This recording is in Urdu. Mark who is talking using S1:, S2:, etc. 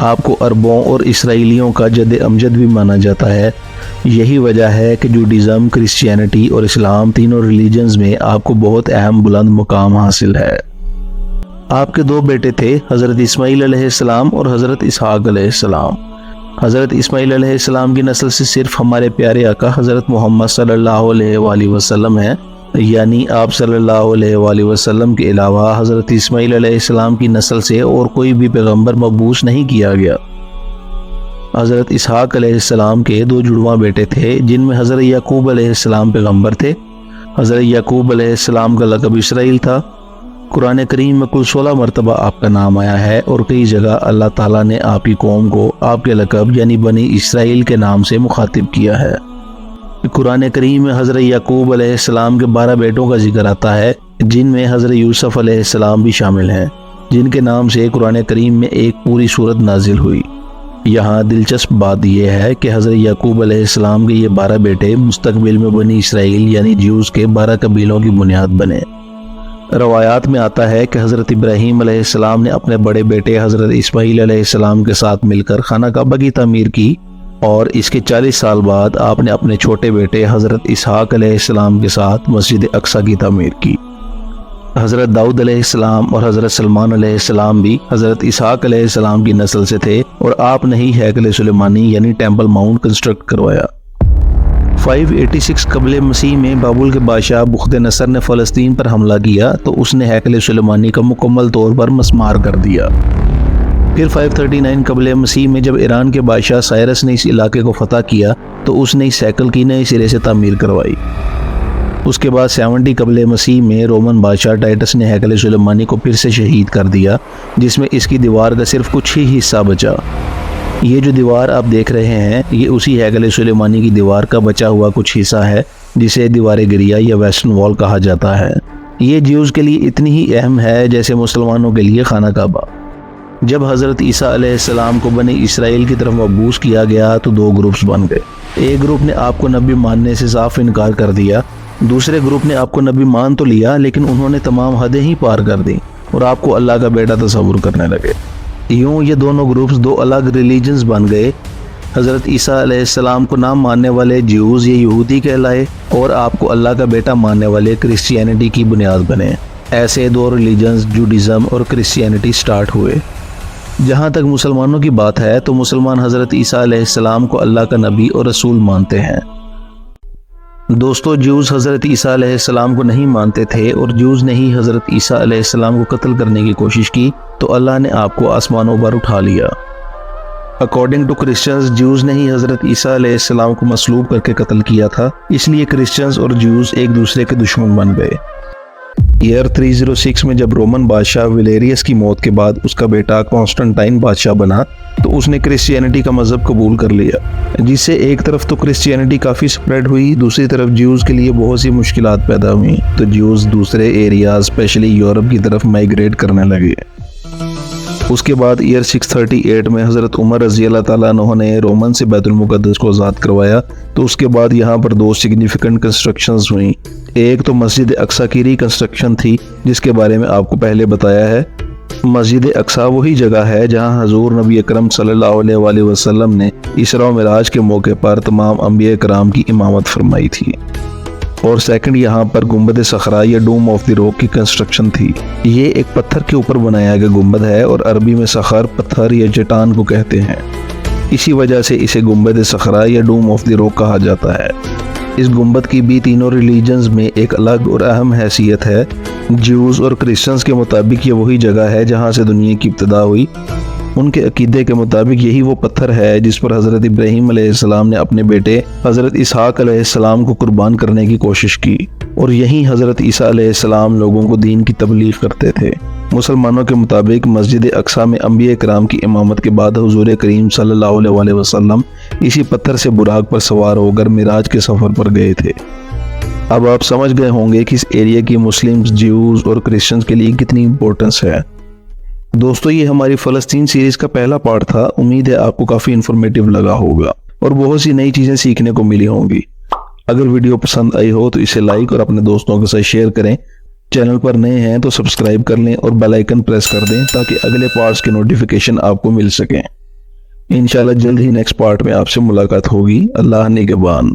S1: آپ کو عربوں اور اسرائیلیوں کا جد امجد بھی مانا جاتا ہے۔ یہی وجہ ہے کہ جوڈیزم، کرسچینٹی اور اسلام تینوں ریلیجنز میں آپ کو بہت اہم بلند مقام حاصل ہے۔ آپ کے دو بیٹے تھے، حضرت اسماعیل علیہ السلام اور حضرت اسحاق علیہ السلام۔ حضرت اسماعیل علیہ السلام کی نسل سے صرف ہمارے پیارے آقا حضرت محمد صلی اللہ علیہ وآلہ وسلم ہیں، یعنی آپ صلی اللہ علیہ وآلہ وسلم کے علاوہ حضرت اسماعیل علیہ السلام کی نسل سے اور کوئی بھی پیغمبر مبعوث نہیں کیا گیا۔ حضرت اسحاق علیہ السلام کے دو جڑواں بیٹے تھے، جن میں حضرت یعقوب علیہ السلام پیغمبر تھے۔ حضرت یعقوب علیہ السلام کا لقب اسرائیل تھا۔ قرآن کریم میں کل 16 مرتبہ آپ کا نام آیا ہے اور کئی جگہ اللہ تعالیٰ نے آپ کی قوم کو آپ کے لقب یعنی بنی اسرائیل کے نام سے مخاطب کیا ہے۔ قرآن کریم میں حضرت یعقوب علیہ السلام کے 12 بیٹوں کا ذکر آتا ہے، جن میں حضرت یوسف علیہ السلام بھی شامل ہیں، جن کے نام سے قرآن کریم میں ایک پوری سورت نازل ہوئی۔ یہاں دلچسپ بات یہ ہے کہ حضرت یعقوب علیہ السلام کے یہ 12 بیٹے مستقبل میں بنی اسرائیل یعنی جیوز کے 12 قبیلوں کی بنیاد بنے۔ روایات میں آتا ہے کہ حضرت ابراہیم علیہ السلام نے اپنے بڑے بیٹے حضرت اسماعیل علیہ السلام کے ساتھ مل کر خانہ کعبہ کی تعمیر کی، اور اس کے 40 سال بعد آپ نے اپنے چھوٹے بیٹے حضرت اسحاق علیہ السلام کے ساتھ مسجد اقصی کی تعمیر کی۔ حضرت داؤد علیہ السلام اور حضرت سلمان علیہ السلام بھی حضرت اسحاق علیہ السلام کی نسل سے تھے، اور آپ نے ہی ہیکل سلیمانی یعنی ٹیمپل ماؤنٹ کنسٹرکٹ کروایا۔ 586 قبل مسیح میں بابل کے بادشاہ بخت نصر نے فلسطین پر حملہ کیا تو اس نے ہیکل سلیمانی کا مکمل طور پر مسمار کر دیا۔ پھر 539 قبل مسیح میں جب ایران کے بادشاہ سائرس نے اس علاقے کو فتح کیا تو اس نے اس ہیکل کی نئے سرے سے تعمیر کروائی۔ اس کے بعد 70 قبل مسیح میں رومن بادشاہ ٹائٹس نے ہیکل سلیمانی کو پھر سے شہید کر دیا، جس میں اس کی دیوار کا صرف کچھ ہی حصہ بچا۔ یہ جو دیوار آپ دیکھ رہے ہیں یہ اسی ہیکل سلیمانی کی دیوار کا بچا ہوا کچھ حصہ ہے، جسے دیوار گریا یا ویسٹرن وال کہا جاتا ہے۔ یہ جیوز کے لیے اتنی ہی اہم ہے جیسے مسلمانوں کے لیے خانہ کعبہ۔ جب حضرت عیسیٰ علیہ السلام کو بنی اسرائیل کی طرف مبعوث کیا گیا تو 2 گروپس بن گئے۔ ایک گروپ نے آپ کو نبی ماننے سے صاف انکار کر دیا، دوسرے گروپ نے آپ کو نبی مان تو لیا لیکن انہوں نے تمام حدیں ہی پار کر دیں اور آپ کو اللہ کا بیٹا تصور کرنے لگے۔ یوں یہ دونوں گروپس 2 الگ ریلیجنز بن گئے۔ حضرت عیسیٰ علیہ السلام کو نہ ماننے والے جیوز یہ یہودی کہلائے، اور آپ کو اللہ کا بیٹا ماننے والے کرسچینٹی کی بنیاد بنے۔ ایسے 2 ریلیجنز جوڈیزم اور کرسچینٹی سٹارٹ ہوئے۔ جہاں تک مسلمانوں کی بات ہے تو مسلمان حضرت عیسیٰ علیہ السلام کو اللہ کا نبی اور رسول مانتے ہیں۔ دوستو، جیوز حضرت عیسیٰ علیہ السلام کو نہیں مانتے تھے اور جیوز نے ہی حضرت عیسیٰ علیہ السلام کو قتل کرنے کی کوشش کی تو اللہ نے آپ کو آسمانوں پر اٹھا لیا۔ اکارڈنگ ٹو کرسچنز، جیوز نے ہی حضرت عیسیٰ علیہ السلام کو مصلوب کر کے قتل کیا تھا، اس لیے کرسچنز اور جیوز ایک دوسرے کے دشمن بن گئے۔ ایئر 306 میں جب رومن بادشاہ ویلیریس کی موت کے بعد اس کا بیٹا کانسٹنٹائن بادشاہ بنا تو اس نے کرسچینٹی کا مذہب قبول کر لیا، جس سے ایک طرف تو کرسچینٹی کافی سپریڈ ہوئی، دوسری طرف جیوز کے لیے بہت سی مشکلات پیدا ہوئیں، تو جیوز دوسرے ایریاز اسپیشلی یورپ کی طرف مائیگریٹ کرنے لگے۔ اس کے بعد ایئر 638 میں حضرت عمر رضی اللہ تعالیٰ عنہ نے رومن سے بیت المقدس کو آزاد کروایا، تو اس کے بعد یہاں پر 2 سگنیفیکنٹ کنسٹرکشنز ہوئیں۔ ایک تو مسجد اقصی کی ریکنسٹرکشن تھی جس کے بارے میں آپ کو پہلے بتایا ہے۔ مسجد اقصی وہی جگہ ہے جہاں حضور نبی اکرم صلی اللہ علیہ وآلہ وسلم نے اسراء و معراج کے موقع پر تمام انبیاء کرام کی امامت فرمائی تھی۔ اور سیکنڈ، یہاں پر گنبد صخرہ یا ڈوم آف دی روک کی کنسٹرکشن تھی۔ یہ ایک پتھر کے اوپر بنایا گیا گنبد ہے اور عربی میں صخر پتھر یا چٹان کو کہتے ہیں، اسی وجہ سے اسے گنبد صخرہ یا ڈوم آف دی روک کہا جاتا ہے۔ اس گنبد کی بھی تینوں ریلیجنز میں ایک الگ اور اہم حیثیت ہے۔ جیوز اور کرسچنز کے مطابق یہ وہی جگہ ہے جہاں سے دنیا کی ابتدا ہوئی۔ ان کے عقیدے کے مطابق یہی وہ پتھر ہے جس پر حضرت ابراہیم علیہ السلام نے اپنے بیٹے حضرت اسحاق علیہ السلام کو قربان کرنے کی کوشش کی، اور یہی حضرت عیسیٰ علیہ السلام لوگوں کو دین کی تبلیغ کرتے تھے۔ مسلمانوں کے مطابق مسجد اقصی میں انبیاء کرام کی امامت کے بعد حضور کریم صلی اللہ علیہ وآلہ وسلم اسی پتھر سے براق پر سوار ہو کر معراج کے سفر پر گئے تھے۔ اب آپ سمجھ گئے ہوں گے کہ اس ایریا کی مسلمز، جیوز اور کرسچنز کے لیے کتنی امپورٹنس ہے۔ دوستو، یہ ہماری فلسطین سیریز کا پہلا پارٹ تھا۔ امید ہے آپ کو کافی انفارمیٹیو لگا ہوگا اور بہت سی نئی چیزیں سیکھنے کو ملی ہوں گی۔ اگر ویڈیو پسند آئی ہو تو اسے لائک اور اپنے دوستوں کے ساتھ شیئر کریں۔ چینل پر نئے ہیں تو سبسکرائب کر لیں اور بیل آئیکن پریس کر دیں تاکہ اگلے پارٹس کے نوٹیفیکیشن آپ کو مل سکیں۔ انشاءاللہ جلد ہی نیکسٹ پارٹ میں آپ سے ملاقات ہوگی. اللہ نگہبان.